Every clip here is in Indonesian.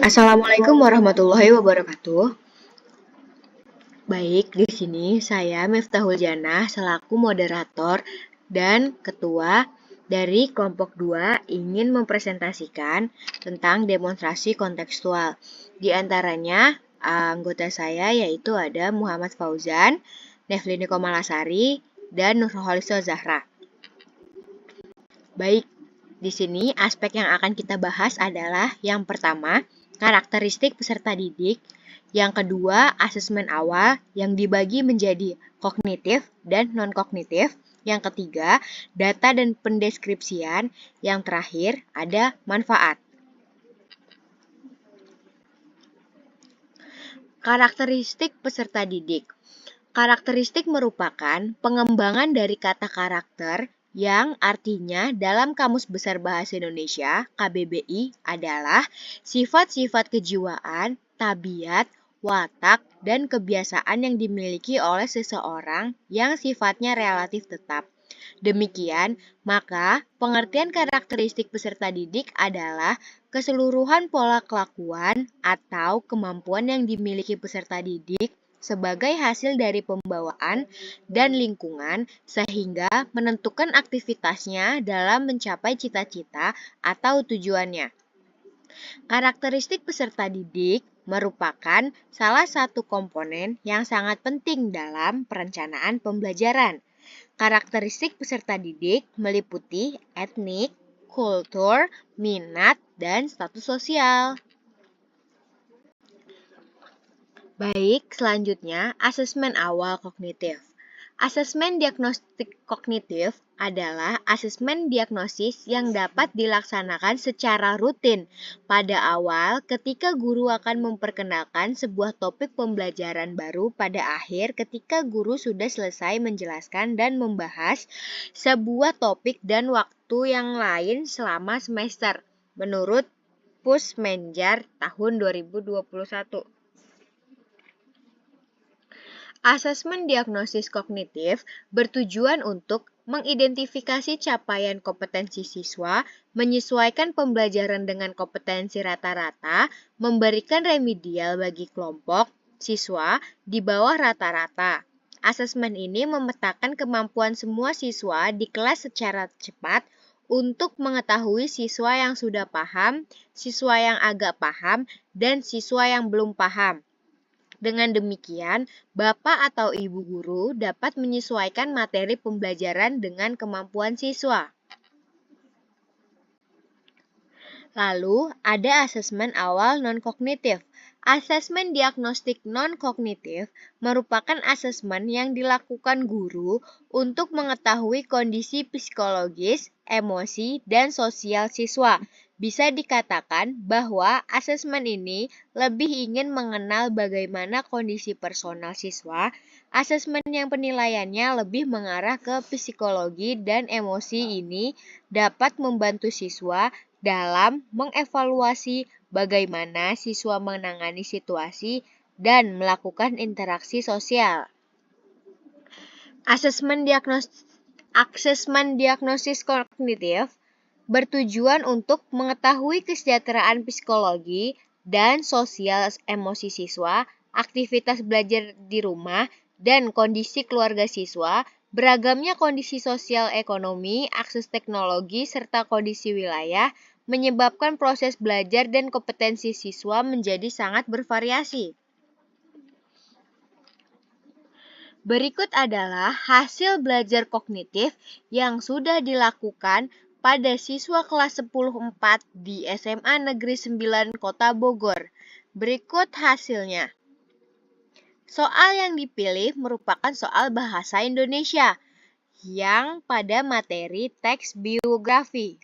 Assalamualaikum warahmatullahi wabarakatuh. Baik, di sini saya Miftahul Janah selaku moderator dan ketua dari kelompok 2 ingin mempresentasikan tentang demonstrasi kontekstual. Di antaranya anggota saya yaitu ada Muhammad Fauzan, Nevlini Komalasari, dan Nurholiso Zahra. Baik, di sini aspek yang akan kita bahas adalah yang pertama, karakteristik peserta didik. Yang kedua, asesmen awal yang dibagi menjadi kognitif dan non-kognitif. Yang ketiga, data dan pendeskripsian. Yang terakhir, ada manfaat. Karakteristik peserta didik. Karakteristik merupakan pengembangan dari kata karakter yang artinya dalam Kamus Besar Bahasa Indonesia (KBBI) adalah sifat-sifat kejiwaan, tabiat, watak, dan kebiasaan yang dimiliki oleh seseorang yang sifatnya relatif tetap. Demikian, maka pengertian karakteristik peserta didik adalah keseluruhan pola kelakuan atau kemampuan yang dimiliki peserta didik sebagai hasil dari pembawaan dan lingkungan sehingga menentukan aktivitasnya dalam mencapai cita-cita atau tujuannya. Karakteristik peserta didik merupakan salah satu komponen yang sangat penting dalam perencanaan pembelajaran. Karakteristik peserta didik meliputi etnik, kultur, minat, dan status sosial. Baik, selanjutnya asesmen awal kognitif. Asesmen diagnostik kognitif adalah asesmen diagnosis yang dapat dilaksanakan secara rutin pada awal ketika guru akan memperkenalkan sebuah topik pembelajaran baru pada akhir ketika guru sudah selesai menjelaskan dan membahas sebuah topik dan waktu yang lain selama semester menurut Pusmenjar tahun 2021. Asesmen diagnosis kognitif bertujuan untuk mengidentifikasi capaian kompetensi siswa, menyesuaikan pembelajaran dengan kompetensi rata-rata, memberikan remedial bagi kelompok siswa di bawah rata-rata. Asesmen ini memetakan kemampuan semua siswa di kelas secara cepat untuk mengetahui siswa yang sudah paham, siswa yang agak paham, dan siswa yang belum paham. Dengan demikian, Bapak atau Ibu guru dapat menyesuaikan materi pembelajaran dengan kemampuan siswa. Lalu, ada asesmen awal non-kognitif. Asesmen diagnostik non-kognitif merupakan asesmen yang dilakukan guru untuk mengetahui kondisi psikologis, emosi, dan sosial siswa. Bisa dikatakan bahwa asesmen ini lebih ingin mengenal bagaimana kondisi personal siswa. Asesmen yang penilaiannya lebih mengarah ke psikologi dan emosi ini dapat membantu siswa dalam mengevaluasi bagaimana siswa menangani situasi dan melakukan interaksi sosial. Asesmen diagnosis kognitif bertujuan untuk mengetahui kesejahteraan psikologi dan sosial emosi siswa, aktivitas belajar di rumah, dan kondisi keluarga siswa, beragamnya kondisi sosial ekonomi, akses teknologi, serta kondisi wilayah, menyebabkan proses belajar dan kompetensi siswa menjadi sangat bervariasi. Berikut adalah hasil belajar kognitif yang sudah dilakukan pada siswa kelas 10-4 di SMA Negeri 9 Kota Bogor. Berikut hasilnya. Soal yang dipilih merupakan soal bahasa Indonesia yang pada materi teks biografi.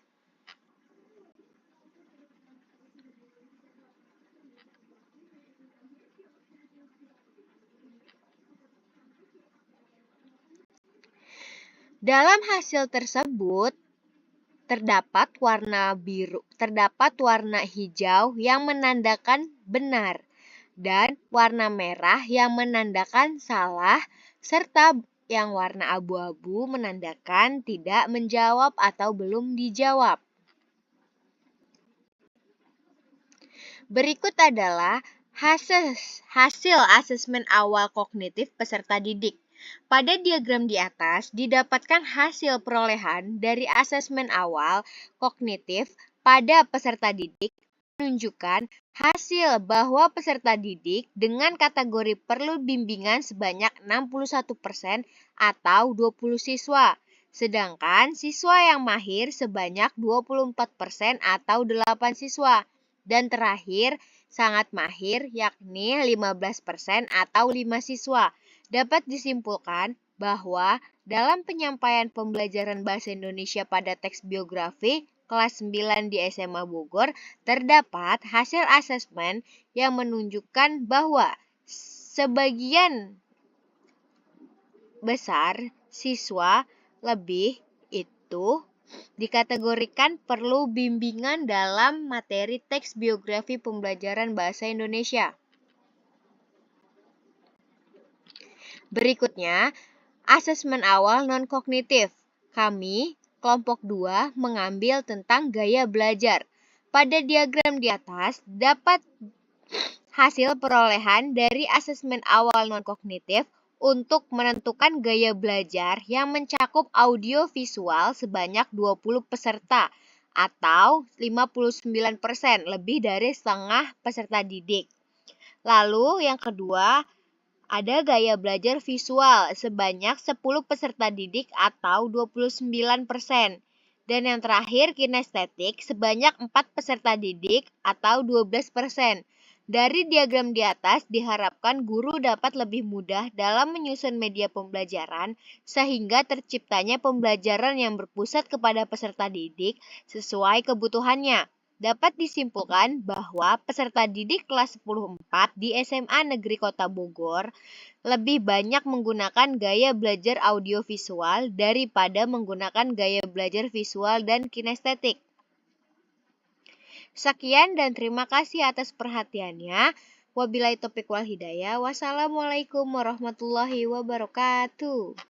Dalam hasil tersebut terdapat warna hijau yang menandakan benar dan warna merah yang menandakan salah serta yang warna abu-abu menandakan tidak menjawab atau belum dijawab. Berikut adalah hasil asesmen awal kognitif peserta didik. Pada diagram di atas didapatkan hasil perolehan dari asesmen awal kognitif pada peserta didik menunjukkan hasil bahwa peserta didik dengan kategori perlu bimbingan sebanyak 61% atau 20 siswa. Sedangkan siswa yang mahir sebanyak 24% atau 8 siswa. Dan terakhir, sangat mahir yakni 15% atau 5 siswa. Dapat disimpulkan bahwa dalam penyampaian pembelajaran bahasa Indonesia pada teks biografi kelas 9 di SMA Bogor, terdapat hasil asesmen yang menunjukkan bahwa sebagian besar siswa lebih itu dikategorikan perlu bimbingan dalam materi teks biografi pembelajaran bahasa Indonesia. Berikutnya, asesmen awal non-kognitif. Kami, kelompok 2, mengambil tentang gaya belajar. Pada diagram di atas, dapat hasil perolehan dari asesmen awal non-kognitif untuk menentukan gaya belajar yang mencakup audio visual sebanyak 20 peserta atau 59%, lebih dari setengah peserta didik. Lalu yang kedua, ada gaya belajar visual sebanyak 10 peserta didik atau 29%. Dan yang terakhir kinestetik sebanyak 4 peserta didik atau 12%. Dari diagram di atas diharapkan guru dapat lebih mudah dalam menyusun media pembelajaran sehingga terciptanya pembelajaran yang berpusat kepada peserta didik sesuai kebutuhannya. Dapat disimpulkan bahwa peserta didik kelas 10-4 di SMA Negeri Kota Bogor lebih banyak menggunakan gaya belajar audiovisual daripada menggunakan gaya belajar visual dan kinestetik. Sekian dan terima kasih atas perhatiannya. Wabillahi taufiq wal hidayah. Wassalamualaikum warahmatullahi wabarakatuh.